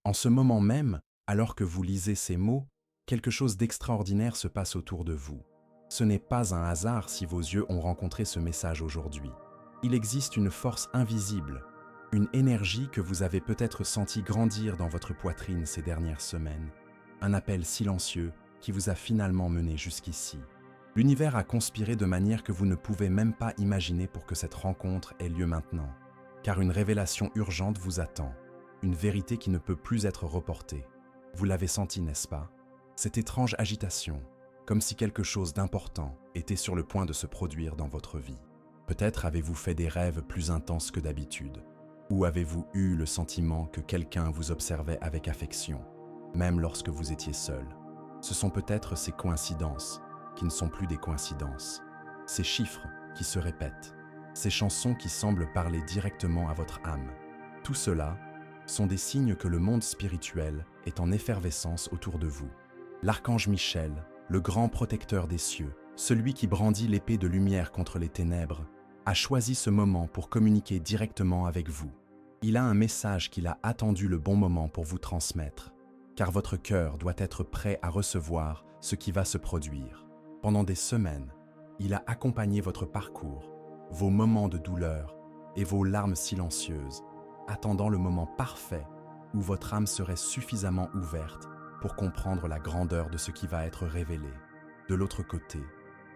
En ce moment même, alors que vous lisez ces mots, quelque chose d'extraordinaire se passe autour de vous. Ce n'est pas un hasard si vos yeux ont rencontré ce message aujourd'hui. Il existe une force invisible, une énergie que vous avez peut-être senti grandir dans votre poitrine ces dernières semaines. Un appel silencieux qui vous a finalement mené jusqu'ici. L'univers a conspiré de manière que vous ne pouvez même pas imaginer pour que cette rencontre ait lieu maintenant. Car une révélation urgente vous attend. Une vérité qui ne peut plus être reportée. Vous l'avez senti, n'est-ce pas? Cette étrange agitation, comme si quelque chose d'important était sur le point de se produire dans votre vie. Peut-être avez-vous fait des rêves plus intenses que d'habitude, ou avez-vous eu le sentiment que quelqu'un vous observait avec affection, même lorsque vous étiez seul. Ce sont peut-être ces coïncidences qui ne sont plus des coïncidences, ces chiffres qui se répètent, ces chansons qui semblent parler directement à votre âme. Tout cela sont des signes que le monde spirituel est en effervescence autour de vous. L'archange Michel, le grand protecteur des cieux, celui qui brandit l'épée de lumière contre les ténèbres, a choisi ce moment pour communiquer directement avec vous. Il a un message qu'il a attendu le bon moment pour vous transmettre, car votre cœur doit être prêt à recevoir ce qui va se produire. Pendant des semaines, il a accompagné votre parcours, vos moments de douleur et vos larmes silencieuses, attendant le moment parfait où votre âme serait suffisamment ouverte pour comprendre la grandeur de ce qui va être révélé. De l'autre côté,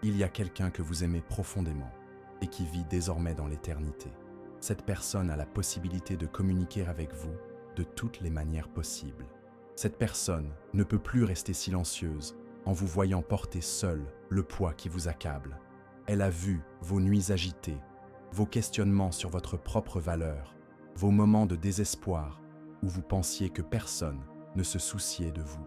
il y a quelqu'un que vous aimez profondément et qui vit désormais dans l'éternité. Cette personne a la possibilité de communiquer avec vous de toutes les manières possibles. Cette personne ne peut plus rester silencieuse en vous voyant porter seule le poids qui vous accable. Elle a vu vos nuits agitées, vos questionnements sur votre propre valeur, vos moments de désespoir où vous pensiez que personne ne se souciait de vous.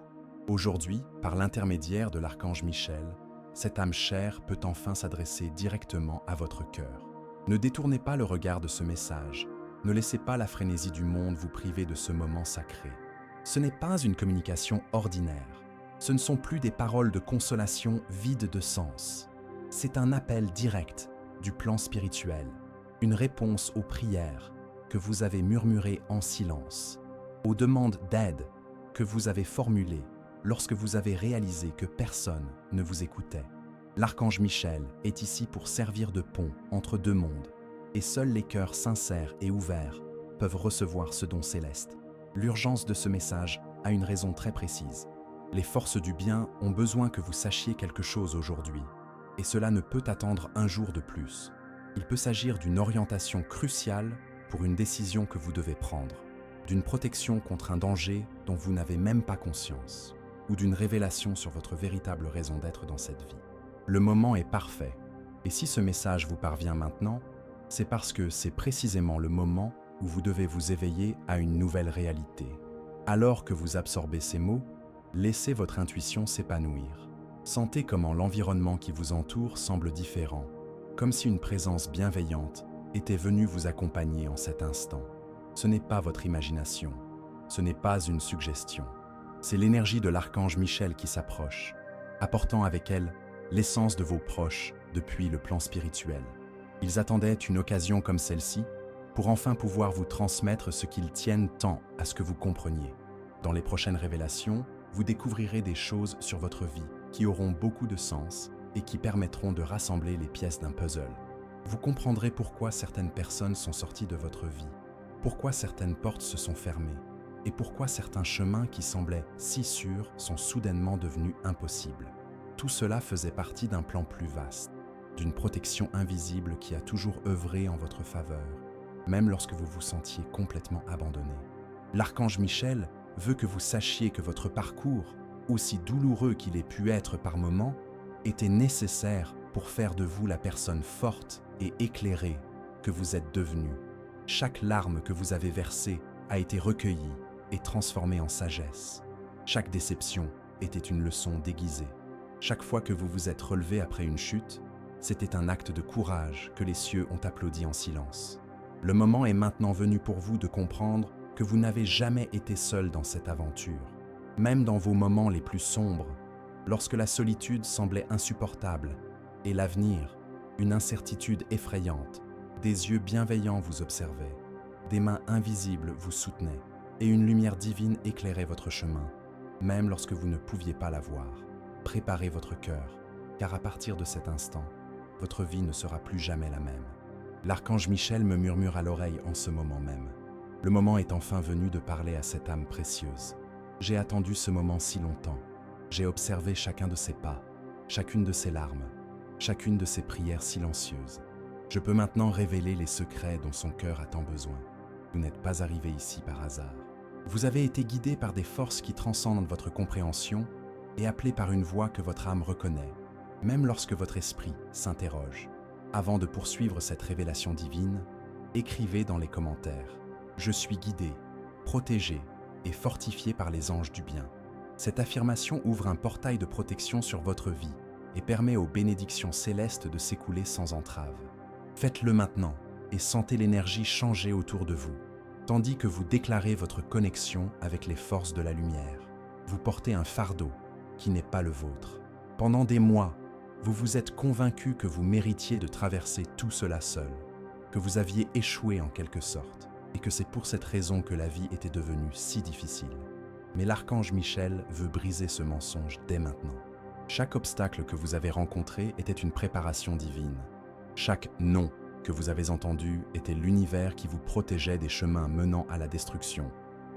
Aujourd'hui, par l'intermédiaire de l'archange Michel, cette âme chère peut enfin s'adresser directement à votre cœur. Ne détournez pas le regard de ce message. Ne laissez pas la frénésie du monde vous priver de ce moment sacré. Ce n'est pas une communication ordinaire. Ce ne sont plus des paroles de consolation vides de sens. C'est un appel direct du plan spirituel, une réponse aux prières que vous avez murmurées en silence, aux demandes d'aide que vous avez formulées lorsque vous avez réalisé que personne ne vous écoutait. L'archange Michel est ici pour servir de pont entre deux mondes, et seuls les cœurs sincères et ouverts peuvent recevoir ce don céleste. L'urgence de ce message a une raison très précise. Les forces du bien ont besoin que vous sachiez quelque chose aujourd'hui, et cela ne peut attendre un jour de plus. Il peut s'agir d'une orientation cruciale pour une décision que vous devez prendre, d'une protection contre un danger dont vous n'avez même pas conscience, ou d'une révélation sur votre véritable raison d'être dans cette vie. Le moment est parfait, et si ce message vous parvient maintenant, c'est parce que c'est précisément le moment où vous devez vous éveiller à une nouvelle réalité. Alors que vous absorbez ces mots, laissez votre intuition s'épanouir. Sentez comment l'environnement qui vous entoure semble différent, comme si une présence bienveillante était venue vous accompagner en cet instant. Ce n'est pas votre imagination, ce n'est pas une suggestion. C'est l'énergie de l'archange Michel qui s'approche, apportant avec elle l'essence de vos proches depuis le plan spirituel. Ils attendaient une occasion comme celle-ci pour enfin pouvoir vous transmettre ce qu'ils tiennent tant à ce que vous compreniez. Dans les prochaines révélations, vous découvrirez des choses sur votre vie qui auront beaucoup de sens et qui permettront de rassembler les pièces d'un puzzle. Vous comprendrez pourquoi certaines personnes sont sorties de votre vie, pourquoi certaines portes se sont fermées et pourquoi certains chemins qui semblaient si sûrs sont soudainement devenus impossibles. Tout cela faisait partie d'un plan plus vaste, d'une protection invisible qui a toujours œuvré en votre faveur, même lorsque vous vous sentiez complètement abandonné. L'archange Michel veut que vous sachiez que votre parcours, aussi douloureux qu'il ait pu être par moments, était nécessaire pour faire de vous la personne forte et éclairée que vous êtes devenue. Chaque larme que vous avez versée a été recueillie et transformée en sagesse. Chaque déception était une leçon déguisée. Chaque fois que vous vous êtes relevé après une chute, c'était un acte de courage que les cieux ont applaudi en silence. Le moment est maintenant venu pour vous de comprendre que vous n'avez jamais été seul dans cette aventure. Même dans vos moments les plus sombres, lorsque la solitude semblait insupportable et l'avenir, une incertitude effrayante, des yeux bienveillants vous observaient, des mains invisibles vous soutenaient, et une lumière divine éclairait votre chemin, même lorsque vous ne pouviez pas la voir. Préparez votre cœur, car à partir de cet instant, votre vie ne sera plus jamais la même. L'archange Michel me murmure à l'oreille en ce moment même. Le moment est enfin venu de parler à cette âme précieuse. J'ai attendu ce moment si longtemps. J'ai observé chacun de ses pas, chacune de ses larmes, chacune de ses prières silencieuses. Je peux maintenant révéler les secrets dont son cœur a tant besoin. Vous n'êtes pas arrivé ici par hasard. Vous avez été guidé par des forces qui transcendent votre compréhension et appelé par une voix que votre âme reconnaît, même lorsque votre esprit s'interroge. Avant de poursuivre cette révélation divine, écrivez dans les commentaires « Je suis guidé, protégé et fortifié par les anges du bien ». Cette affirmation ouvre un portail de protection sur votre vie et permet aux bénédictions célestes de s'écouler sans entrave. Faites-le maintenant et sentez l'énergie changer autour de vous, tandis que vous déclarez votre connexion avec les forces de la lumière. Vous portez un fardeau qui n'est pas le vôtre. Pendant des mois, vous vous êtes convaincu que vous méritiez de traverser tout cela seul, que vous aviez échoué en quelque sorte, et que c'est pour cette raison que la vie était devenue si difficile. Mais l'archange Michel veut briser ce mensonge dès maintenant. Chaque obstacle que vous avez rencontré était une préparation divine. Chaque « non » que vous avez entendu était l'univers qui vous protégeait des chemins menant à la destruction.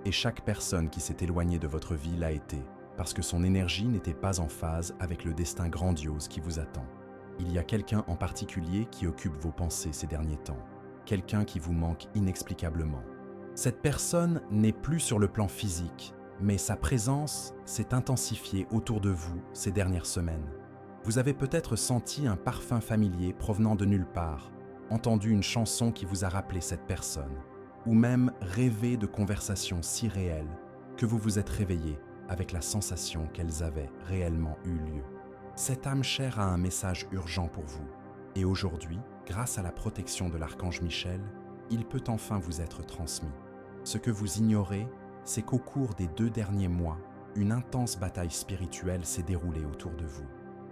Et chaque personne qui s'est éloignée de votre vie l'a été, parce que son énergie n'était pas en phase avec le destin grandiose qui vous attend. Il y a quelqu'un en particulier qui occupe vos pensées ces derniers temps, quelqu'un qui vous manque inexplicablement. Cette personne n'est plus sur le plan physique, mais sa présence s'est intensifiée autour de vous ces dernières semaines. Vous avez peut-être senti un parfum familier provenant de nulle part, entendu une chanson qui vous a rappelé cette personne, ou même rêvé de conversations si réelles que vous vous êtes réveillé avec la sensation qu'elles avaient réellement eu lieu. Cette âme chère a un message urgent pour vous, et aujourd'hui, grâce à la protection de l'archange Michel, il peut enfin vous être transmis. Ce que vous ignorez, c'est qu'au cours des 2 derniers mois, une intense bataille spirituelle s'est déroulée autour de vous.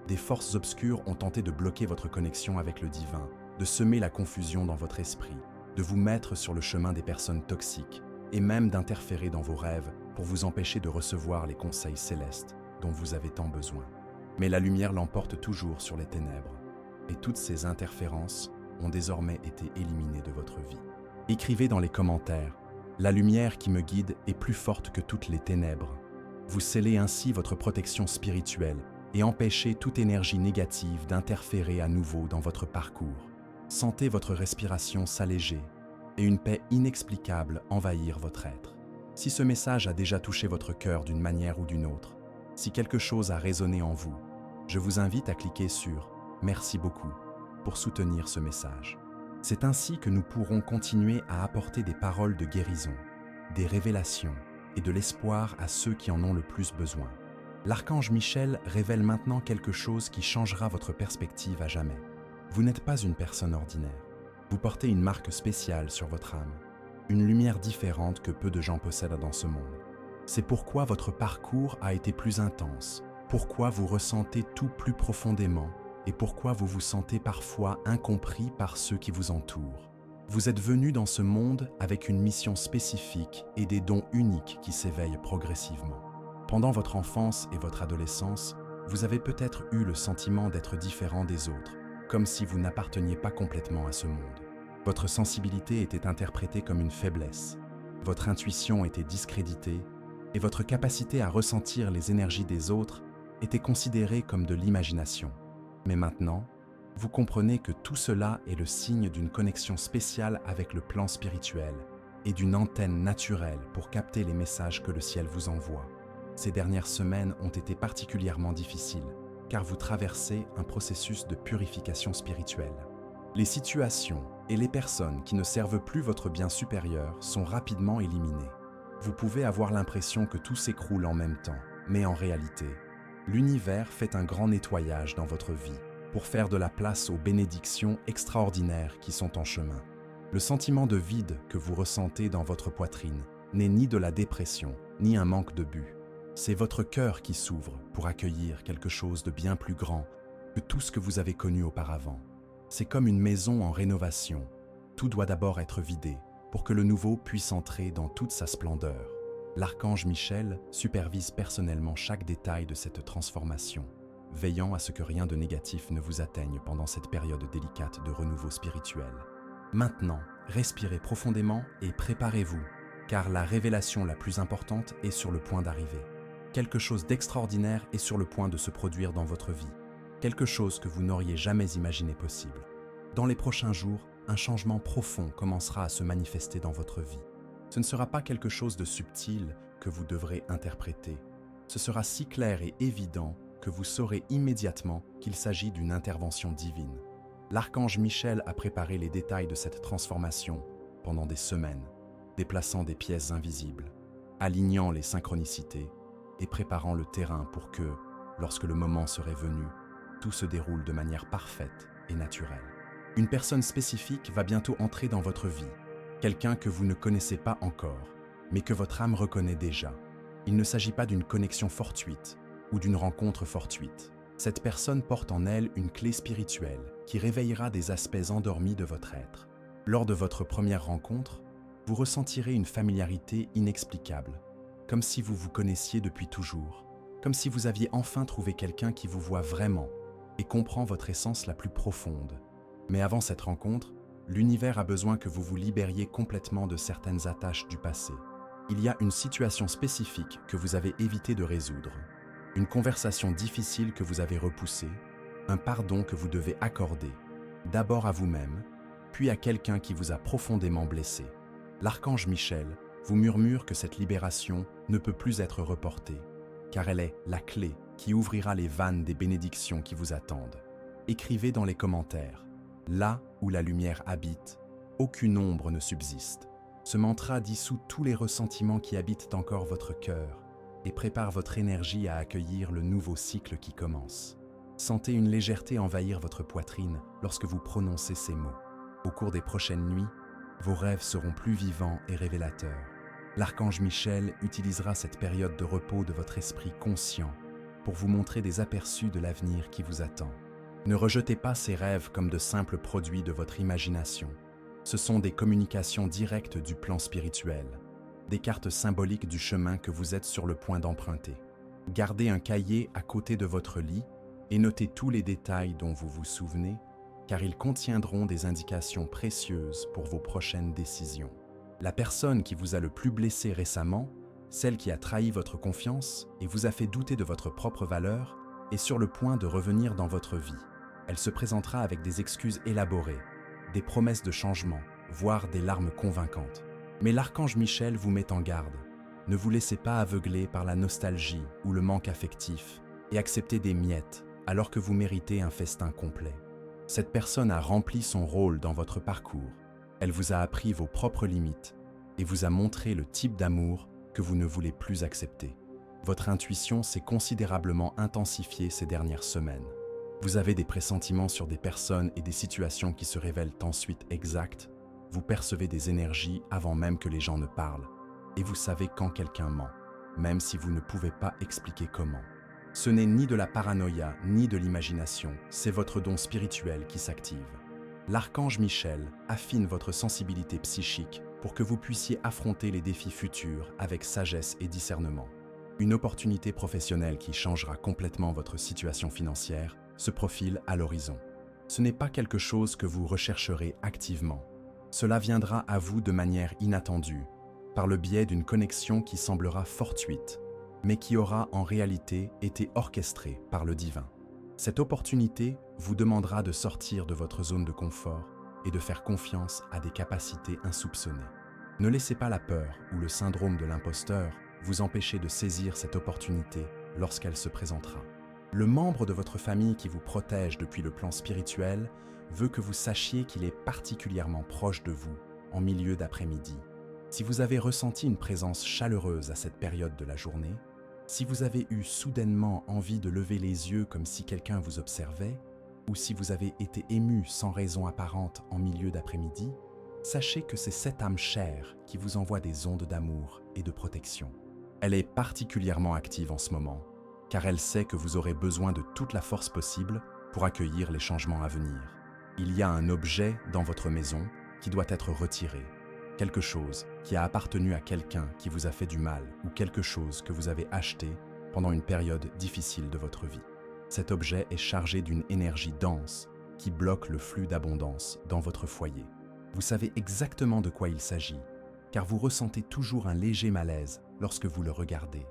Des forces obscures ont tenté de bloquer votre connexion avec le divin, de semer la confusion dans votre esprit, de vous mettre sur le chemin des personnes toxiques, et même d'interférer dans vos rêves pour vous empêcher de recevoir les conseils célestes dont vous avez tant besoin. Mais la lumière l'emporte toujours sur les ténèbres, et toutes ces interférences ont désormais été éliminées de votre vie. Écrivez dans les commentaires « La lumière qui me guide est plus forte que toutes les ténèbres ». Vous scellez ainsi votre protection spirituelle et empêchez toute énergie négative d'interférer à nouveau dans votre parcours. Sentez votre respiration s'alléger et une paix inexplicable envahir votre être. Si ce message a déjà touché votre cœur d'une manière ou d'une autre, si quelque chose a résonné en vous, je vous invite à cliquer sur « Merci beaucoup » pour soutenir ce message. C'est ainsi que nous pourrons continuer à apporter des paroles de guérison, des révélations et de l'espoir à ceux qui en ont le plus besoin. L'archange Michel révèle maintenant quelque chose qui changera votre perspective à jamais. Vous n'êtes pas une personne ordinaire. Vous portez une marque spéciale sur votre âme, une lumière différente que peu de gens possèdent dans ce monde. C'est pourquoi votre parcours a été plus intense, pourquoi vous ressentez tout plus profondément et pourquoi vous vous sentez parfois incompris par ceux qui vous entourent. Vous êtes venu dans ce monde avec une mission spécifique et des dons uniques qui s'éveillent progressivement. Pendant votre enfance et votre adolescence, vous avez peut-être eu le sentiment d'être différent des autres, comme si vous n'apparteniez pas complètement à ce monde. Votre sensibilité était interprétée comme une faiblesse, votre intuition était discréditée et votre capacité à ressentir les énergies des autres était considérée comme de l'imagination. Mais maintenant, vous comprenez que tout cela est le signe d'une connexion spéciale avec le plan spirituel et d'une antenne naturelle pour capter les messages que le ciel vous envoie. Ces dernières semaines ont été particulièrement difficiles, car vous traversez un processus de purification spirituelle. Les situations et les personnes qui ne servent plus votre bien supérieur sont rapidement éliminées. Vous pouvez avoir l'impression que tout s'écroule en même temps, mais en réalité, l'univers fait un grand nettoyage dans votre vie pour faire de la place aux bénédictions extraordinaires qui sont en chemin. Le sentiment de vide que vous ressentez dans votre poitrine n'est ni de la dépression, ni un manque de but. C'est votre cœur qui s'ouvre pour accueillir quelque chose de bien plus grand que tout ce que vous avez connu auparavant. C'est comme une maison en rénovation. Tout doit d'abord être vidé pour que le nouveau puisse entrer dans toute sa splendeur. L'archange Michel supervise personnellement chaque détail de cette transformation, veillant à ce que rien de négatif ne vous atteigne pendant cette période délicate de renouveau spirituel. Maintenant, respirez profondément et préparez-vous, car la révélation la plus importante est sur le point d'arriver. Quelque chose d'extraordinaire est sur le point de se produire dans votre vie, quelque chose que vous n'auriez jamais imaginé possible. Dans les prochains jours, un changement profond commencera à se manifester dans votre vie. Ce ne sera pas quelque chose de subtil que vous devrez interpréter. Ce sera si clair et évident que vous saurez immédiatement qu'il s'agit d'une intervention divine. L'archange Michel a préparé les détails de cette transformation pendant des semaines, déplaçant des pièces invisibles, alignant les synchronicités et préparant le terrain pour que, lorsque le moment serait venu, tout se déroule de manière parfaite et naturelle. Une personne spécifique va bientôt entrer dans votre vie, quelqu'un que vous ne connaissez pas encore, mais que votre âme reconnaît déjà. Il ne s'agit pas d'une connexion fortuite ou d'une rencontre fortuite. Cette personne porte en elle une clé spirituelle qui réveillera des aspects endormis de votre être. Lors de votre première rencontre, vous ressentirez une familiarité inexplicable, comme si vous vous connaissiez depuis toujours, comme si vous aviez enfin trouvé quelqu'un qui vous voit vraiment et comprend votre essence la plus profonde. Mais avant cette rencontre, l'univers a besoin que vous vous libériez complètement de certaines attaches du passé. Il y a une situation spécifique que vous avez évité de résoudre, une conversation difficile que vous avez repoussée, un pardon que vous devez accorder, d'abord à vous-même, puis à quelqu'un qui vous a profondément blessé. L'archange Michel vous murmure que cette libération ne peut plus être reportée, car elle est la clé qui ouvrira les vannes des bénédictions qui vous attendent. Écrivez dans les commentaires: là où la lumière habite, aucune ombre ne subsiste. Ce mantra dissout tous les ressentiments qui habitent encore votre cœur et prépare votre énergie à accueillir le nouveau cycle qui commence. Sentez une légèreté envahir votre poitrine lorsque vous prononcez ces mots. Au cours des prochaines nuits, vos rêves seront plus vivants et révélateurs. L'archange Michel utilisera cette période de repos de votre esprit conscient pour vous montrer des aperçus de l'avenir qui vous attend. Ne rejetez pas ces rêves comme de simples produits de votre imagination. Ce sont des communications directes du plan spirituel, des cartes symboliques du chemin que vous êtes sur le point d'emprunter. Gardez un cahier à côté de votre lit et notez tous les détails dont vous vous souvenez, car ils contiendront des indications précieuses pour vos prochaines décisions. La personne qui vous a le plus blessé récemment, celle qui a trahi votre confiance et vous a fait douter de votre propre valeur, est sur le point de revenir dans votre vie. Elle se présentera avec des excuses élaborées, des promesses de changement, voire des larmes convaincantes. Mais l'archange Michel vous met en garde. Ne vous laissez pas aveugler par la nostalgie ou le manque affectif et acceptez des miettes alors que vous méritez un festin complet. Cette personne a rempli son rôle dans votre parcours. Elle vous a appris vos propres limites et vous a montré le type d'amour que vous ne voulez plus accepter. Votre intuition s'est considérablement intensifiée ces dernières semaines. Vous avez des pressentiments sur des personnes et des situations qui se révèlent ensuite exactes. Vous percevez des énergies avant même que les gens ne parlent. Et vous savez quand quelqu'un ment, même si vous ne pouvez pas expliquer comment. Ce n'est ni de la paranoïa ni de l'imagination, c'est votre don spirituel qui s'active. L'archange Michel affine votre sensibilité psychique pour que vous puissiez affronter les défis futurs avec sagesse et discernement. Une opportunité professionnelle qui changera complètement votre situation financière se profile à l'horizon. Ce n'est pas quelque chose que vous rechercherez activement. Cela viendra à vous de manière inattendue, par le biais d'une connexion qui semblera fortuite, mais qui aura en réalité été orchestrée par le divin. Cette opportunité vous demandera de sortir de votre zone de confort et de faire confiance à des capacités insoupçonnées. Ne laissez pas la peur ou le syndrome de l'imposteur vous empêcher de saisir cette opportunité lorsqu'elle se présentera. Le membre de votre famille qui vous protège depuis le plan spirituel veut que vous sachiez qu'il est particulièrement proche de vous en milieu d'après-midi. Si vous avez ressenti une présence chaleureuse à cette période de la journée, si vous avez eu soudainement envie de lever les yeux comme si quelqu'un vous observait, ou si vous avez été ému sans raison apparente en milieu d'après-midi, sachez que c'est cette âme chère qui vous envoie des ondes d'amour et de protection. Elle est particulièrement active en ce moment, car elle sait que vous aurez besoin de toute la force possible pour accueillir les changements à venir. Il y a un objet dans votre maison qui doit être retiré. quelque chose qui a appartenu à quelqu'un qui vous a fait du mal ou quelque chose que vous avez acheté pendant une période difficile de votre vie. Cet objet est chargé d'une énergie dense qui bloque le flux d'abondance dans votre foyer. Vous savez exactement de quoi il s'agit, car vous ressentez toujours un léger malaise lorsque vous le regardez.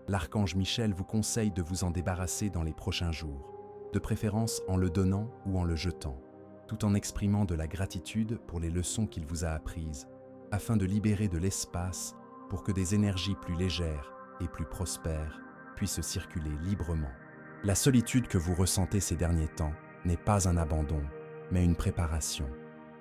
L'archange Michel vous conseille de vous en débarrasser dans les prochains jours, de préférence en le donnant ou en le jetant, tout en exprimant de la gratitude pour les leçons qu'il vous a apprises, afin de libérer de l'espace pour que des énergies plus légères et plus prospères puissent circuler librement. La solitude que vous ressentez ces derniers temps n'est pas un abandon, mais une préparation.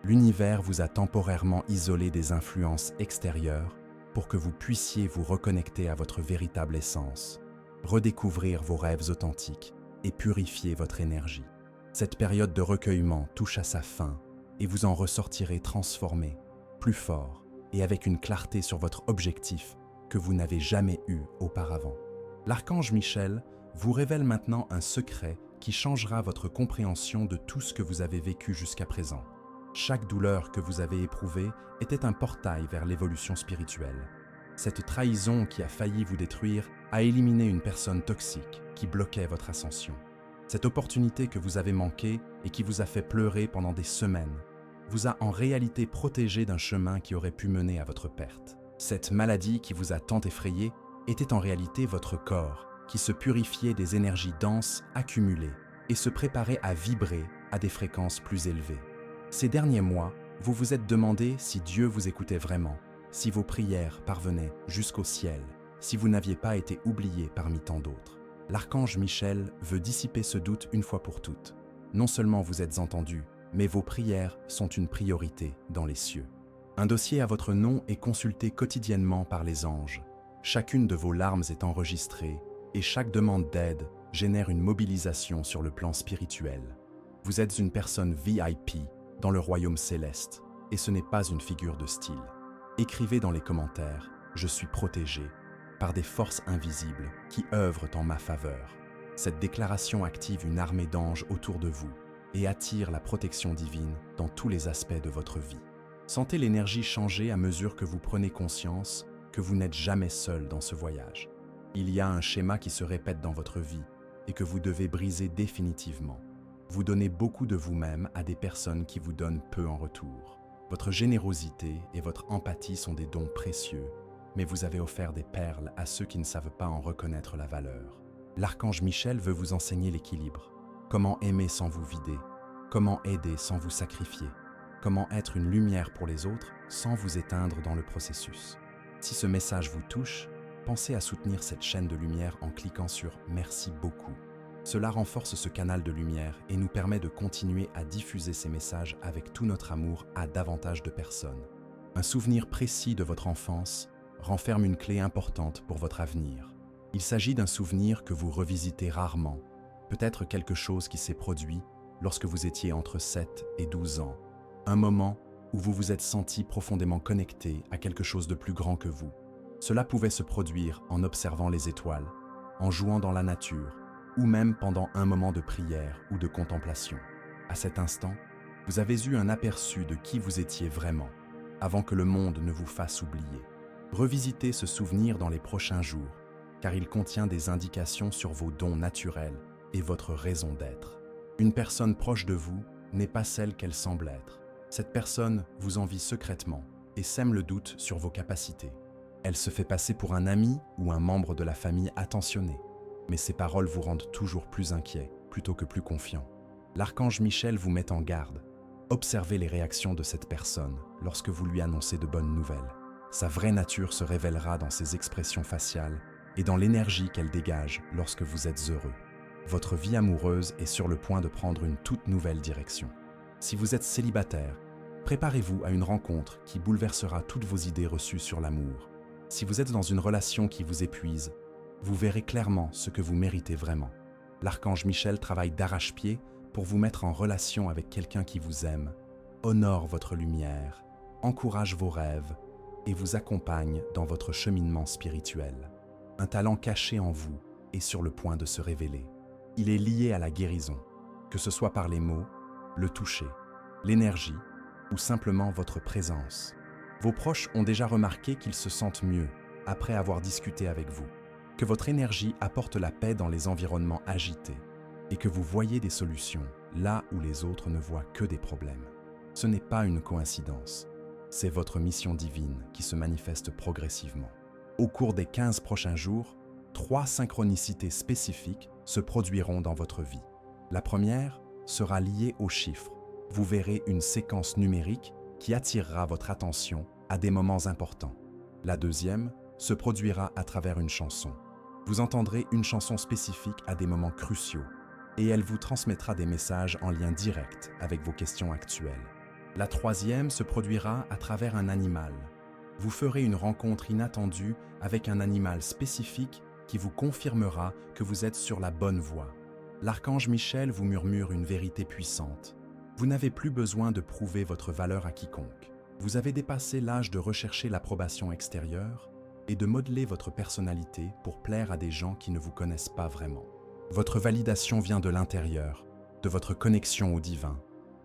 L'univers vous a temporairement isolé des influences extérieures pour que vous puissiez vous reconnecter à votre véritable essence, redécouvrir vos rêves authentiques et purifier votre énergie. Cette période de recueillement touche à sa fin et vous en ressortirez transformé, plus fort et avec une clarté sur votre objectif que vous n'avez jamais eu auparavant. L'archange Michel vous révèle maintenant un secret qui changera votre compréhension de tout ce que vous avez vécu jusqu'à présent. Chaque douleur que vous avez éprouvée était un portail vers l'évolution spirituelle. Cette trahison qui a failli vous détruire a éliminé une personne toxique qui bloquait votre ascension. Cette opportunité que vous avez manquée et qui vous a fait pleurer pendant des semaines vous a en réalité protégé d'un chemin qui aurait pu mener à votre perte. Cette maladie qui vous a tant effrayé était en réalité votre corps qui se purifiait des énergies denses accumulées et se préparait à vibrer à des fréquences plus élevées. Ces derniers mois, vous vous êtes demandé si Dieu vous écoutait vraiment, si vos prières parvenaient jusqu'au ciel, si vous n'aviez pas été oublié parmi tant d'autres. L'archange Michel veut dissiper ce doute une fois pour toutes. Non seulement vous êtes entendus, mais vos prières sont une priorité dans les cieux. Un dossier à votre nom est consulté quotidiennement par les anges. Chacune de vos larmes est enregistrée et chaque demande d'aide génère une mobilisation sur le plan spirituel. Vous êtes une personne VIP dans le royaume céleste, et ce n'est pas une figure de style. Écrivez dans les commentaires « Je suis protégé » par des forces invisibles qui œuvrent en ma faveur. Cette déclaration active une armée d'anges autour de vous et attire la protection divine dans tous les aspects de votre vie. Sentez l'énergie changer à mesure que vous prenez conscience que vous n'êtes jamais seul dans ce voyage. Il y a un schéma qui se répète dans votre vie et que vous devez briser définitivement. Vous donnez beaucoup de vous-même à des personnes qui vous donnent peu en retour. Votre générosité et votre empathie sont des dons précieux, mais vous avez offert des perles à ceux qui ne savent pas en reconnaître la valeur. L'archange Michel veut vous enseigner l'équilibre. Comment aimer sans vous vider, comment aider sans vous sacrifier, comment être une lumière pour les autres sans vous éteindre dans le processus. Si ce message vous touche, pensez à soutenir cette chaîne de lumière en cliquant sur « Merci beaucoup ». Cela renforce ce canal de lumière et nous permet de continuer à diffuser ces messages avec tout notre amour à davantage de personnes. Un souvenir précis de votre enfance renferme une clé importante pour votre avenir. Il s'agit d'un souvenir que vous revisitez rarement, peut-être quelque chose qui s'est produit lorsque vous étiez entre 7 et 12 ans, un moment où vous vous êtes senti profondément connecté à quelque chose de plus grand que vous. Cela pouvait se produire en observant les étoiles, en jouant dans la nature, ou même pendant un moment de prière ou de contemplation. À cet instant, vous avez eu un aperçu de qui vous étiez vraiment, avant que le monde ne vous fasse oublier. Revisitez ce souvenir dans les prochains jours, car il contient des indications sur vos dons naturels et votre raison d'être. Une personne proche de vous n'est pas celle qu'elle semble être. Cette personne vous envie secrètement et sème le doute sur vos capacités. Elle se fait passer pour un ami ou un membre de la famille attentionné, mais ces paroles vous rendent toujours plus inquiet plutôt que plus confiant. L'archange Michel vous met en garde. Observez les réactions de cette personne lorsque vous lui annoncez de bonnes nouvelles. Sa vraie nature se révélera dans ses expressions faciales et dans l'énergie qu'elle dégage lorsque vous êtes heureux. Votre vie amoureuse est sur le point de prendre une toute nouvelle direction. Si vous êtes célibataire, préparez-vous à une rencontre qui bouleversera toutes vos idées reçues sur l'amour. Si vous êtes dans une relation qui vous épuise, vous verrez clairement ce que vous méritez vraiment. L'archange Michel travaille d'arrache-pied pour vous mettre en relation avec quelqu'un qui vous aime, honore votre lumière, encourage vos rêves et vous accompagne dans votre cheminement spirituel. Un talent caché en vous est sur le point de se révéler. Il est lié à la guérison, que ce soit par les mots, le toucher, l'énergie ou simplement votre présence. Vos proches ont déjà remarqué qu'ils se sentent mieux après avoir discuté avec vous, que votre énergie apporte la paix dans les environnements agités et que vous voyez des solutions là où les autres ne voient que des problèmes. Ce n'est pas une coïncidence, c'est votre mission divine qui se manifeste progressivement. Au cours des 15 prochains jours, 3 synchronicités spécifiques se produiront dans votre vie. La première sera liée aux chiffres. Vous verrez une séquence numérique qui attirera votre attention à des moments importants. La deuxième se produira à travers une chanson. Vous entendrez une chanson spécifique à des moments cruciaux et elle vous transmettra des messages en lien direct avec vos questions actuelles. La troisième se produira à travers un animal. Vous ferez une rencontre inattendue avec un animal spécifique qui vous confirmera que vous êtes sur la bonne voie. L'archange Michel vous murmure une vérité puissante. Vous n'avez plus besoin de prouver votre valeur à quiconque. Vous avez dépassé l'âge de rechercher l'approbation extérieure et de modeler votre personnalité pour plaire à des gens qui ne vous connaissent pas vraiment. Votre validation vient de l'intérieur, de votre connexion au divin,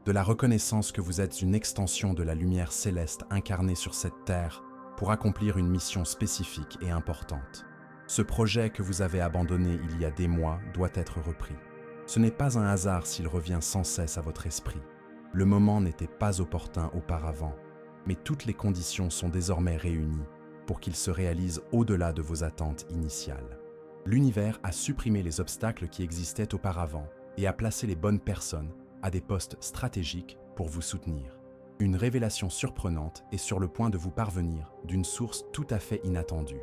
de la reconnaissance que vous êtes une extension de la lumière céleste incarnée sur cette terre pour accomplir une mission spécifique et importante. Ce projet que vous avez abandonné il y a des mois doit être repris. Ce n'est pas un hasard s'il revient sans cesse à votre esprit. Le moment n'était pas opportun auparavant, mais toutes les conditions sont désormais réunies pour qu'il se réalise au-delà de vos attentes initiales. L'univers a supprimé les obstacles qui existaient auparavant et a placé les bonnes personnes à des postes stratégiques pour vous soutenir. Une révélation surprenante est sur le point de vous parvenir d'une source tout à fait inattendue.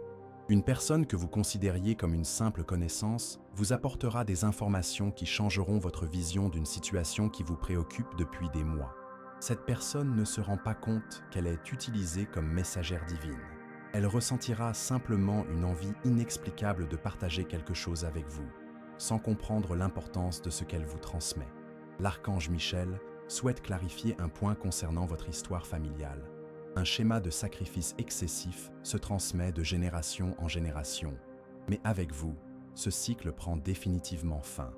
Une personne que vous considériez comme une simple connaissance vous apportera des informations qui changeront votre vision d'une situation qui vous préoccupe depuis des mois. Cette personne ne se rend pas compte qu'elle est utilisée comme messagère divine. Elle ressentira simplement une envie inexplicable de partager quelque chose avec vous, sans comprendre l'importance de ce qu'elle vous transmet. L'archange Michel souhaite clarifier un point concernant votre histoire familiale. Un schéma de sacrifice excessif se transmet de génération en génération. Mais avec vous, ce cycle prend définitivement fin.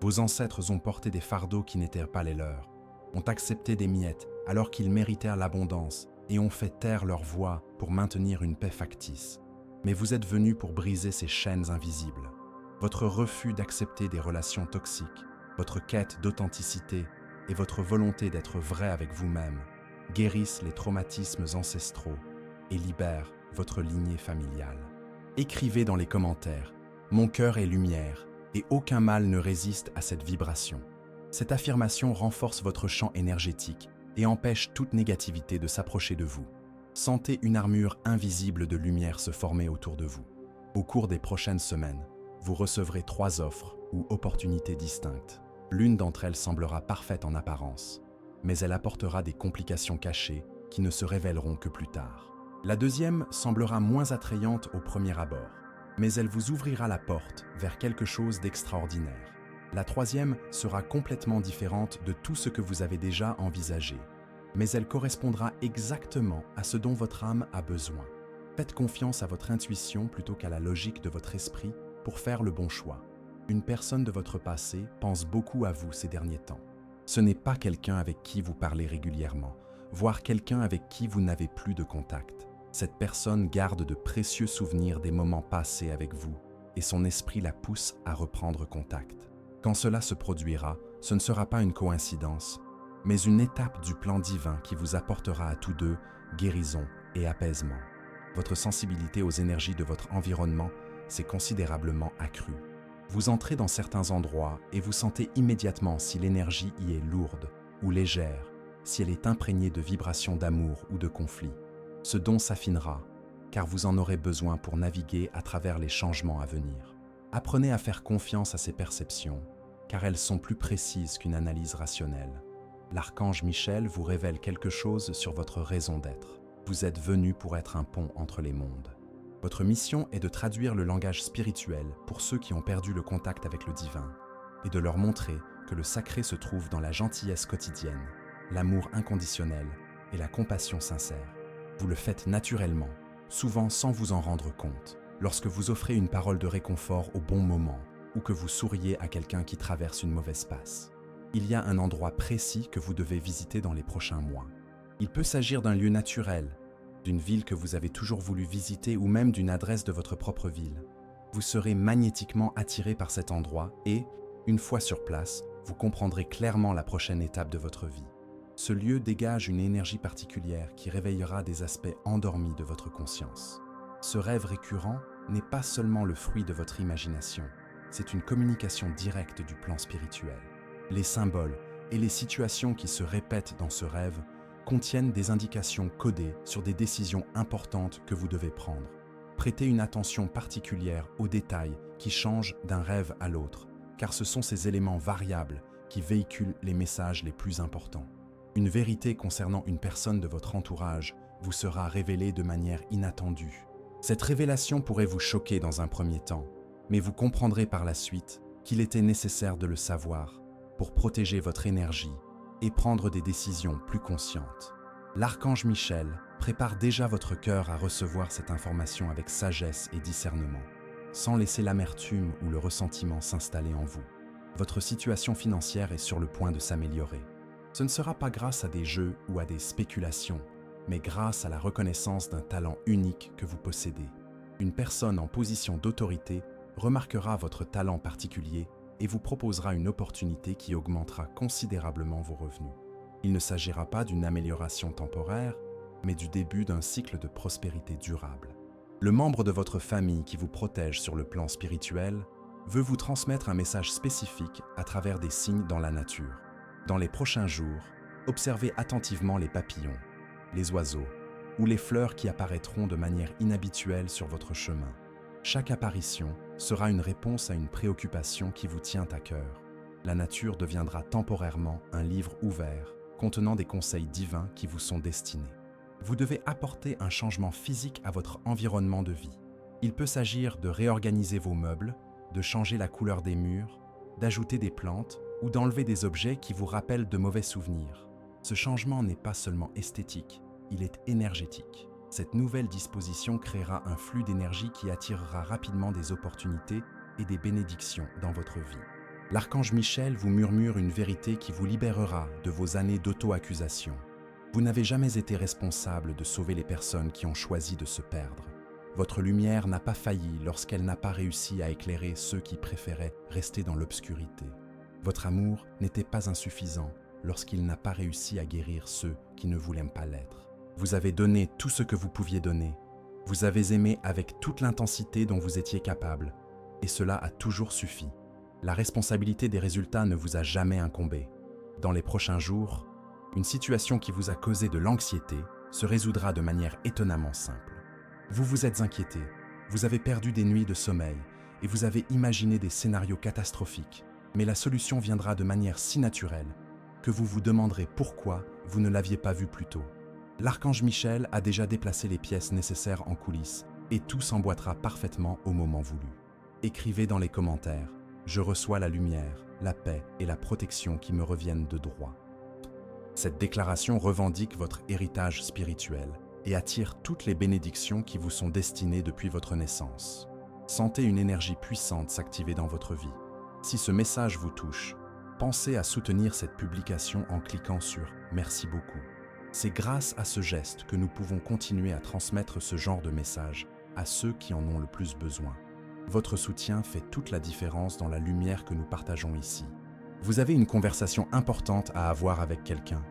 Vos ancêtres ont porté des fardeaux qui n'étaient pas les leurs, ont accepté des miettes alors qu'ils méritèrent l'abondance et ont fait taire leur voix pour maintenir une paix factice. Mais vous êtes venus pour briser ces chaînes invisibles. Votre refus d'accepter des relations toxiques, votre quête d'authenticité et votre volonté d'être vrai avec vous-même guérissent les traumatismes ancestraux et libèrent votre lignée familiale. Écrivez dans les commentaires « Mon cœur est lumière et aucun mal ne résiste à cette vibration ». Cette affirmation renforce votre champ énergétique et empêche toute négativité de s'approcher de vous. Sentez une armure invisible de lumière se former autour de vous. Au cours des prochaines semaines, vous recevrez 3 offres ou opportunités distinctes. L'une d'entre elles semblera parfaite en apparence, mais elle apportera des complications cachées qui ne se révéleront que plus tard. La deuxième semblera moins attrayante au premier abord, mais elle vous ouvrira la porte vers quelque chose d'extraordinaire. La troisième sera complètement différente de tout ce que vous avez déjà envisagé, mais elle correspondra exactement à ce dont votre âme a besoin. Faites confiance à votre intuition plutôt qu'à la logique de votre esprit pour faire le bon choix. Une personne de votre passé pense beaucoup à vous ces derniers temps. Ce n'est pas quelqu'un avec qui vous parlez régulièrement, voire quelqu'un avec qui vous n'avez plus de contact. Cette personne garde de précieux souvenirs des moments passés avec vous et son esprit la pousse à reprendre contact. Quand cela se produira, ce ne sera pas une coïncidence, mais une étape du plan divin qui vous apportera à tous deux guérison et apaisement. Votre sensibilité aux énergies de votre environnement s'est considérablement accrue. Vous entrez dans certains endroits et vous sentez immédiatement si l'énergie y est lourde ou légère, si elle est imprégnée de vibrations d'amour ou de conflit. Ce don s'affinera, car vous en aurez besoin pour naviguer à travers les changements à venir. Apprenez à faire confiance à ces perceptions, car elles sont plus précises qu'une analyse rationnelle. L'archange Michel vous révèle quelque chose sur votre raison d'être. Vous êtes venu pour être un pont entre les mondes. Votre mission est de traduire le langage spirituel pour ceux qui ont perdu le contact avec le divin et de leur montrer que le sacré se trouve dans la gentillesse quotidienne, l'amour inconditionnel et la compassion sincère. Vous le faites naturellement, souvent sans vous en rendre compte, lorsque vous offrez une parole de réconfort au bon moment ou que vous souriez à quelqu'un qui traverse une mauvaise passe. Il y a un endroit précis que vous devez visiter dans les prochains mois. Il peut s'agir d'un lieu naturel, d'une ville que vous avez toujours voulu visiter ou même d'une adresse de votre propre ville. Vous serez magnétiquement attiré par cet endroit et, une fois sur place, vous comprendrez clairement la prochaine étape de votre vie. Ce lieu dégage une énergie particulière qui réveillera des aspects endormis de votre conscience. Ce rêve récurrent n'est pas seulement le fruit de votre imagination, c'est une communication directe du plan spirituel. Les symboles et les situations qui se répètent dans ce rêve contiennent des indications codées sur des décisions importantes que vous devez prendre. Prêtez une attention particulière aux détails qui changent d'un rêve à l'autre, car ce sont ces éléments variables qui véhiculent les messages les plus importants. Une vérité concernant une personne de votre entourage vous sera révélée de manière inattendue. Cette révélation pourrait vous choquer dans un premier temps, mais vous comprendrez par la suite qu'il était nécessaire de le savoir pour protéger votre énergie et prendre des décisions plus conscientes. L'archange Michel prépare déjà votre cœur à recevoir cette information avec sagesse et discernement, sans laisser l'amertume ou le ressentiment s'installer en vous. Votre situation financière est sur le point de s'améliorer. Ce ne sera pas grâce à des jeux ou à des spéculations, mais grâce à la reconnaissance d'un talent unique que vous possédez. Une personne en position d'autorité remarquera votre talent particulier et vous proposera une opportunité qui augmentera considérablement vos revenus. Il ne s'agira pas d'une amélioration temporaire, mais du début d'un cycle de prospérité durable. Le membre de votre famille qui vous protège sur le plan spirituel veut vous transmettre un message spécifique à travers des signes dans la nature. Dans les prochains jours, observez attentivement les papillons, les oiseaux ou les fleurs qui apparaîtront de manière inhabituelle sur votre chemin. Chaque apparition sera une réponse à une préoccupation qui vous tient à cœur. La nature deviendra temporairement un livre ouvert contenant des conseils divins qui vous sont destinés. Vous devez apporter un changement physique à votre environnement de vie. Il peut s'agir de réorganiser vos meubles, de changer la couleur des murs, d'ajouter des plantes ou d'enlever des objets qui vous rappellent de mauvais souvenirs. Ce changement n'est pas seulement esthétique, il est énergétique. Cette nouvelle disposition créera un flux d'énergie qui attirera rapidement des opportunités et des bénédictions dans votre vie. L'archange Michel vous murmure une vérité qui vous libérera de vos années d'auto-accusation. Vous n'avez jamais été responsable de sauver les personnes qui ont choisi de se perdre. Votre lumière n'a pas failli lorsqu'elle n'a pas réussi à éclairer ceux qui préféraient rester dans l'obscurité. Votre amour n'était pas insuffisant lorsqu'il n'a pas réussi à guérir ceux qui ne voulaient pas l'être. Vous avez donné tout ce que vous pouviez donner. Vous avez aimé avec toute l'intensité dont vous étiez capable, et cela a toujours suffi. La responsabilité des résultats ne vous a jamais incombé. Dans les prochains jours, une situation qui vous a causé de l'anxiété se résoudra de manière étonnamment simple. Vous vous êtes inquiété, vous avez perdu des nuits de sommeil et vous avez imaginé des scénarios catastrophiques, mais la solution viendra de manière si naturelle que vous vous demanderez pourquoi vous ne l'aviez pas vu plus tôt. L'archange Michel a déjà déplacé les pièces nécessaires en coulisses et tout s'emboîtera parfaitement au moment voulu. Écrivez dans les commentaires « Je reçois la lumière, la paix et la protection qui me reviennent de droit ». Cette déclaration revendique votre héritage spirituel et attire toutes les bénédictions qui vous sont destinées depuis votre naissance. Sentez une énergie puissante s'activer dans votre vie. Si ce message vous touche, pensez à soutenir cette publication en cliquant sur « Merci beaucoup ». C'est grâce à ce geste que nous pouvons continuer à transmettre ce genre de message à ceux qui en ont le plus besoin. Votre soutien fait toute la différence dans la lumière que nous partageons ici. Vous avez une conversation importante à avoir avec quelqu'un,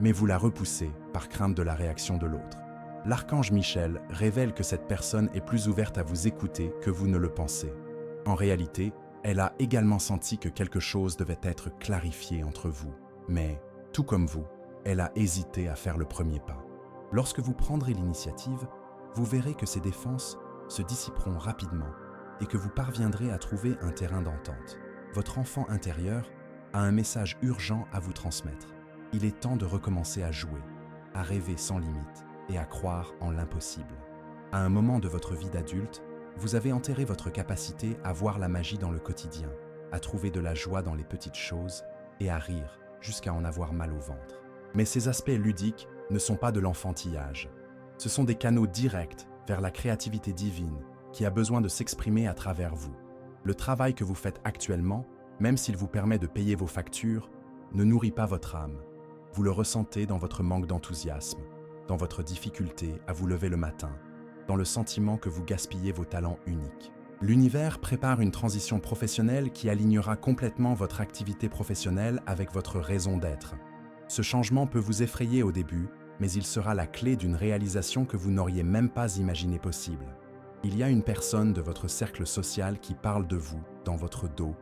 mais vous la repoussez par crainte de la réaction de l'autre. L'archange Michel révèle que cette personne est plus ouverte à vous écouter que vous ne le pensez. En réalité, elle a également senti que quelque chose devait être clarifié entre vous, mais, tout comme vous, elle a hésité à faire le premier pas. Lorsque vous prendrez l'initiative, vous verrez que ces défenses se dissiperont rapidement et que vous parviendrez à trouver un terrain d'entente. Votre enfant intérieur a un message urgent à vous transmettre. Il est temps de recommencer à jouer, à rêver sans limite et à croire en l'impossible. À un moment de votre vie d'adulte, vous avez enterré votre capacité à voir la magie dans le quotidien, à trouver de la joie dans les petites choses et à rire jusqu'à en avoir mal au ventre. Mais ces aspects ludiques ne sont pas de l'enfantillage. Ce sont des canaux directs vers la créativité divine qui a besoin de s'exprimer à travers vous. Le travail que vous faites actuellement, même s'il vous permet de payer vos factures, ne nourrit pas votre âme. Vous le ressentez dans votre manque d'enthousiasme, dans votre difficulté à vous lever le matin, dans le sentiment que vous gaspillez vos talents uniques. L'univers prépare une transition professionnelle qui alignera complètement votre activité professionnelle avec votre raison d'être. Ce changement peut vous effrayer au début, mais il sera la clé d'une réalisation que vous n'auriez même pas imaginé possible. Il y a une personne de votre cercle social qui parle de vous dans votre dos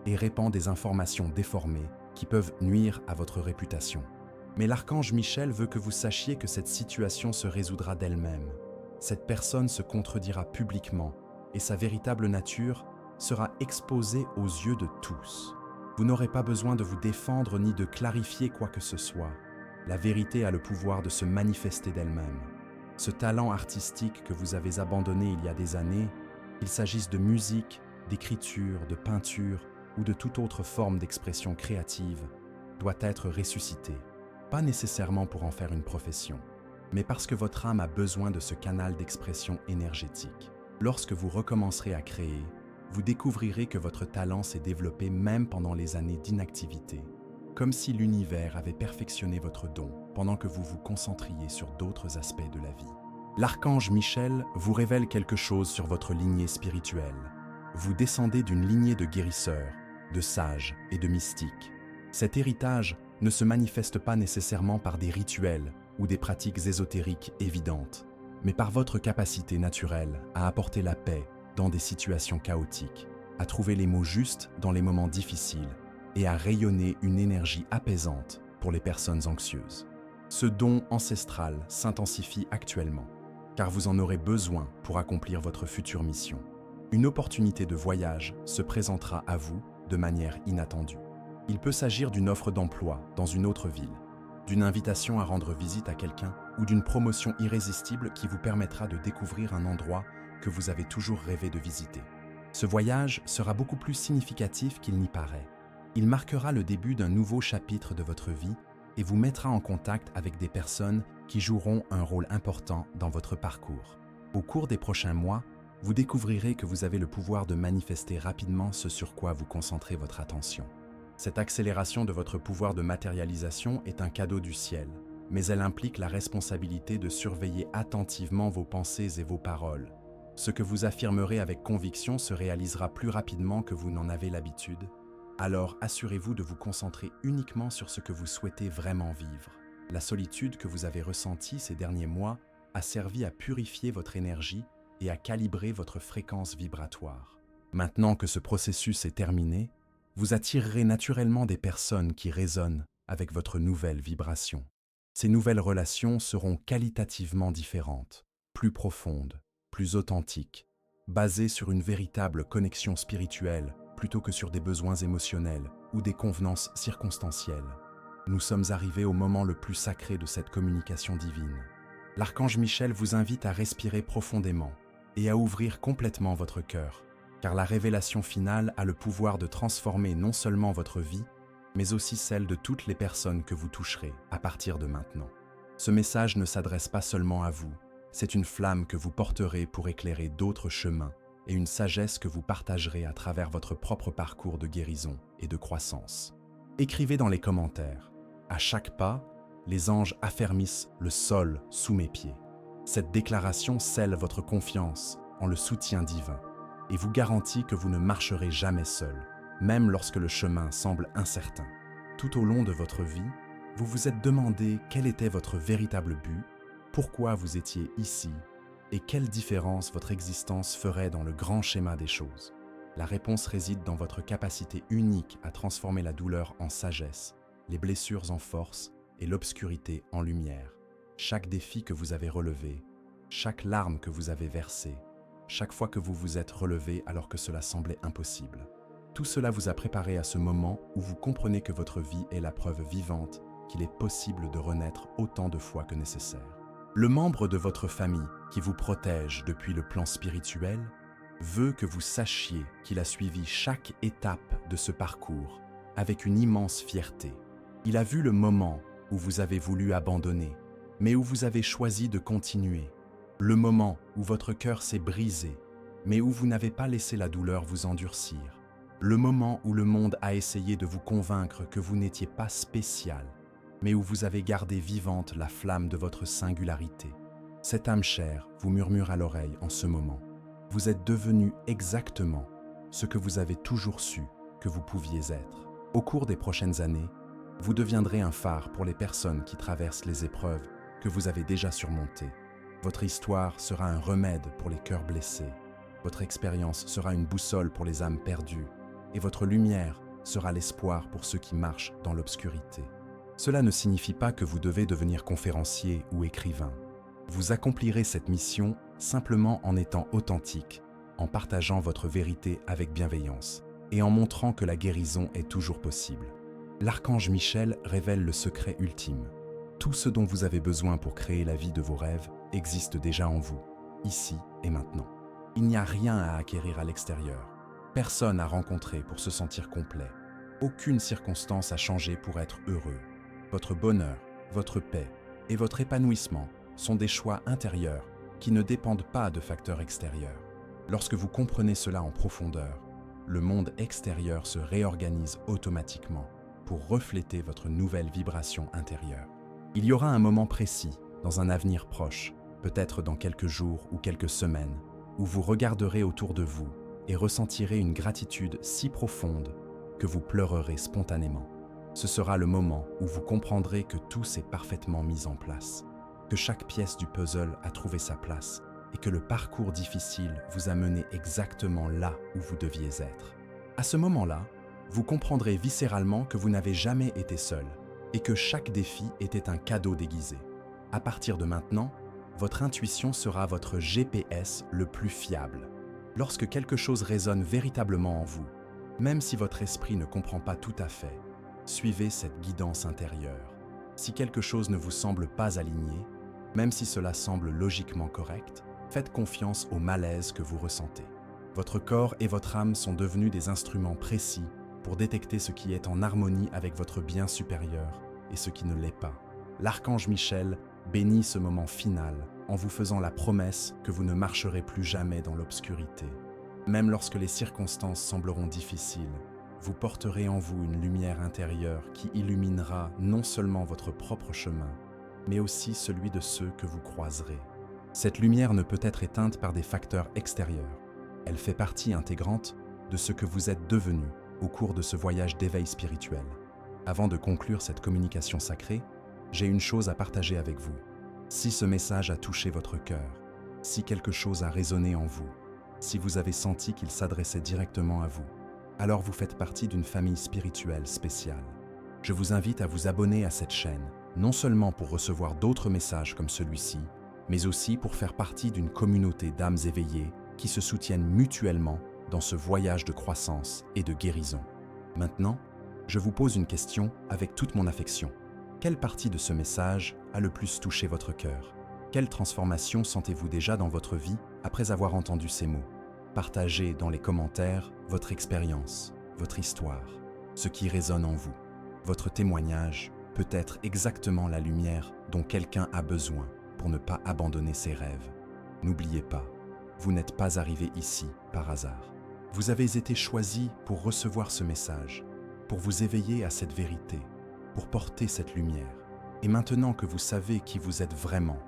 et répand des informations déformées qui peuvent nuire à votre réputation. Mais l'archange Michel veut que vous sachiez que cette situation se résoudra d'elle-même. Cette personne se contredira publiquement et sa véritable nature sera exposée aux yeux de tous. Vous n'aurez pas besoin de vous défendre ni de clarifier quoi que ce soit. La vérité a le pouvoir de se manifester d'elle-même. Ce talent artistique que vous avez abandonné il y a des années, qu'il s'agisse de musique, d'écriture, de peinture ou de toute autre forme d'expression créative, doit être ressuscité. Pas nécessairement pour en faire une profession, mais parce que votre âme a besoin de ce canal d'expression énergétique. Lorsque vous recommencerez à créer, vous découvrirez que votre talent s'est développé même pendant les années d'inactivité, comme si l'univers avait perfectionné votre don pendant que vous vous concentriez sur d'autres aspects de la vie. L'archange Michel vous révèle quelque chose sur votre lignée spirituelle. Vous descendez d'une lignée de guérisseurs, de sages et de mystiques. Cet héritage ne se manifeste pas nécessairement par des rituels ou des pratiques ésotériques évidentes, mais par votre capacité naturelle à apporter la paix dans des situations chaotiques, à trouver les mots justes dans les moments difficiles et à rayonner une énergie apaisante pour les personnes anxieuses. Ce don ancestral s'intensifie actuellement, car vous en aurez besoin pour accomplir votre future mission. Une opportunité de voyage se présentera à vous de manière inattendue. Il peut s'agir d'une offre d'emploi dans une autre ville, d'une invitation à rendre visite à quelqu'un ou d'une promotion irrésistible qui vous permettra de découvrir un endroit que vous avez toujours rêvé de visiter. Ce voyage sera beaucoup plus significatif qu'il n'y paraît. Il marquera le début d'un nouveau chapitre de votre vie et vous mettra en contact avec des personnes qui joueront un rôle important dans votre parcours. Au cours des prochains mois, vous découvrirez que vous avez le pouvoir de manifester rapidement ce sur quoi vous concentrez votre attention. Cette accélération de votre pouvoir de matérialisation est un cadeau du ciel, mais elle implique la responsabilité de surveiller attentivement vos pensées et vos paroles. Ce que vous affirmerez avec conviction se réalisera plus rapidement que vous n'en avez l'habitude. Alors assurez-vous de vous concentrer uniquement sur ce que vous souhaitez vraiment vivre. La solitude que vous avez ressentie ces derniers mois a servi à purifier votre énergie et à calibrer votre fréquence vibratoire. Maintenant que ce processus est terminé, vous attirerez naturellement des personnes qui résonnent avec votre nouvelle vibration. Ces nouvelles relations seront qualitativement différentes, plus profondes, plus authentiques, basées sur une véritable connexion spirituelle plutôt que sur des besoins émotionnels ou des convenances circonstancielles. Nous sommes arrivés au moment le plus sacré de cette communication divine. L'archange Michel vous invite à respirer profondément et à ouvrir complètement votre cœur, car la révélation finale a le pouvoir de transformer non seulement votre vie, mais aussi celle de toutes les personnes que vous toucherez à partir de maintenant. Ce message ne s'adresse pas seulement à vous, c'est une flamme que vous porterez pour éclairer d'autres chemins et une sagesse que vous partagerez à travers votre propre parcours de guérison et de croissance. Écrivez dans les commentaires. À chaque pas, les anges affermissent le sol sous mes pieds. Cette déclaration scelle votre confiance en le soutien divin et vous garantit que vous ne marcherez jamais seul, même lorsque le chemin semble incertain. Tout au long de votre vie, vous vous êtes demandé quel était votre véritable but, pourquoi vous étiez ici et quelle différence votre existence ferait dans le grand schéma des choses. La réponse réside dans votre capacité unique à transformer la douleur en sagesse, les blessures en force et l'obscurité en lumière. Chaque défi que vous avez relevé, chaque larme que vous avez versée, chaque fois que vous vous êtes relevé alors que cela semblait impossible. Tout cela vous a préparé à ce moment où vous comprenez que votre vie est la preuve vivante qu'il est possible de renaître autant de fois que nécessaire. Le membre de votre famille qui vous protège depuis le plan spirituel veut que vous sachiez qu'il a suivi chaque étape de ce parcours avec une immense fierté. Il a vu le moment où vous avez voulu abandonner, mais où vous avez choisi de continuer. Le moment où votre cœur s'est brisé, mais où vous n'avez pas laissé la douleur vous endurcir. Le moment où le monde a essayé de vous convaincre que vous n'étiez pas spécial, mais où vous avez gardé vivante la flamme de votre singularité. Cette âme chère vous murmure à l'oreille en ce moment. Vous êtes devenu exactement ce que vous avez toujours su que vous pouviez être. Au cours des prochaines années, vous deviendrez un phare pour les personnes qui traversent les épreuves que vous avez déjà surmontées. Votre histoire sera un remède pour les cœurs blessés. Votre expérience sera une boussole pour les âmes perdues. Et votre lumière sera l'espoir pour ceux qui marchent dans l'obscurité. Cela ne signifie pas que vous devez devenir conférencier ou écrivain. Vous accomplirez cette mission simplement en étant authentique, en partageant votre vérité avec bienveillance et en montrant que la guérison est toujours possible. L'archange Michel révèle le secret ultime. Tout ce dont vous avez besoin pour créer la vie de vos rêves existe déjà en vous, ici et maintenant. Il n'y a rien à acquérir à l'extérieur. Personne à rencontrer pour se sentir complet. Aucune circonstance à changer pour être heureux. Votre bonheur, votre paix et votre épanouissement sont des choix intérieurs qui ne dépendent pas de facteurs extérieurs. Lorsque vous comprenez cela en profondeur, le monde extérieur se réorganise automatiquement pour refléter votre nouvelle vibration intérieure. Il y aura un moment précis, dans un avenir proche, peut-être dans quelques jours ou quelques semaines, où vous regarderez autour de vous et ressentirez une gratitude si profonde que vous pleurerez spontanément. Ce sera le moment où vous comprendrez que tout s'est parfaitement mis en place, que chaque pièce du puzzle a trouvé sa place et que le parcours difficile vous a mené exactement là où vous deviez être. À ce moment-là, vous comprendrez viscéralement que vous n'avez jamais été seul et que chaque défi était un cadeau déguisé. À partir de maintenant, votre intuition sera votre GPS le plus fiable. Lorsque quelque chose résonne véritablement en vous, même si votre esprit ne comprend pas tout à fait, suivez cette guidance intérieure. Si quelque chose ne vous semble pas aligné, même si cela semble logiquement correct, faites confiance au malaise que vous ressentez. Votre corps et votre âme sont devenus des instruments précis pour détecter ce qui est en harmonie avec votre bien supérieur et ce qui ne l'est pas. L'archange Michel bénit ce moment final en vous faisant la promesse que vous ne marcherez plus jamais dans l'obscurité. Même lorsque les circonstances sembleront difficiles, vous porterez en vous une lumière intérieure qui illuminera non seulement votre propre chemin, mais aussi celui de ceux que vous croiserez. Cette lumière ne peut être éteinte par des facteurs extérieurs. Elle fait partie intégrante de ce que vous êtes devenu au cours de ce voyage d'éveil spirituel. Avant de conclure cette communication sacrée, j'ai une chose à partager avec vous. Si ce message a touché votre cœur, si quelque chose a résonné en vous, si vous avez senti qu'il s'adressait directement à vous, alors vous faites partie d'une famille spirituelle spéciale. Je vous invite à vous abonner à cette chaîne, non seulement pour recevoir d'autres messages comme celui-ci, mais aussi pour faire partie d'une communauté d'âmes éveillées qui se soutiennent mutuellement dans ce voyage de croissance et de guérison. Maintenant, je vous pose une question avec toute mon affection. Quelle partie de ce message a le plus touché votre cœur? Quelle transformation sentez-vous déjà dans votre vie après avoir entendu ces mots? Partagez dans les commentaires votre expérience, votre histoire, ce qui résonne en vous. Votre témoignage peut être exactement la lumière dont quelqu'un a besoin pour ne pas abandonner ses rêves. N'oubliez pas, vous n'êtes pas arrivé ici par hasard. Vous avez été choisi pour recevoir ce message, pour vous éveiller à cette vérité, pour porter cette lumière. Et maintenant que vous savez qui vous êtes vraiment,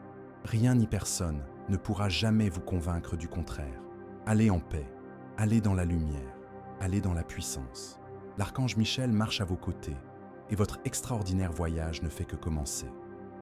rien ni personne ne pourra jamais vous convaincre du contraire. Allez en paix, allez dans la lumière, allez dans la puissance. L'archange Michel marche à vos côtés et votre extraordinaire voyage ne fait que commencer.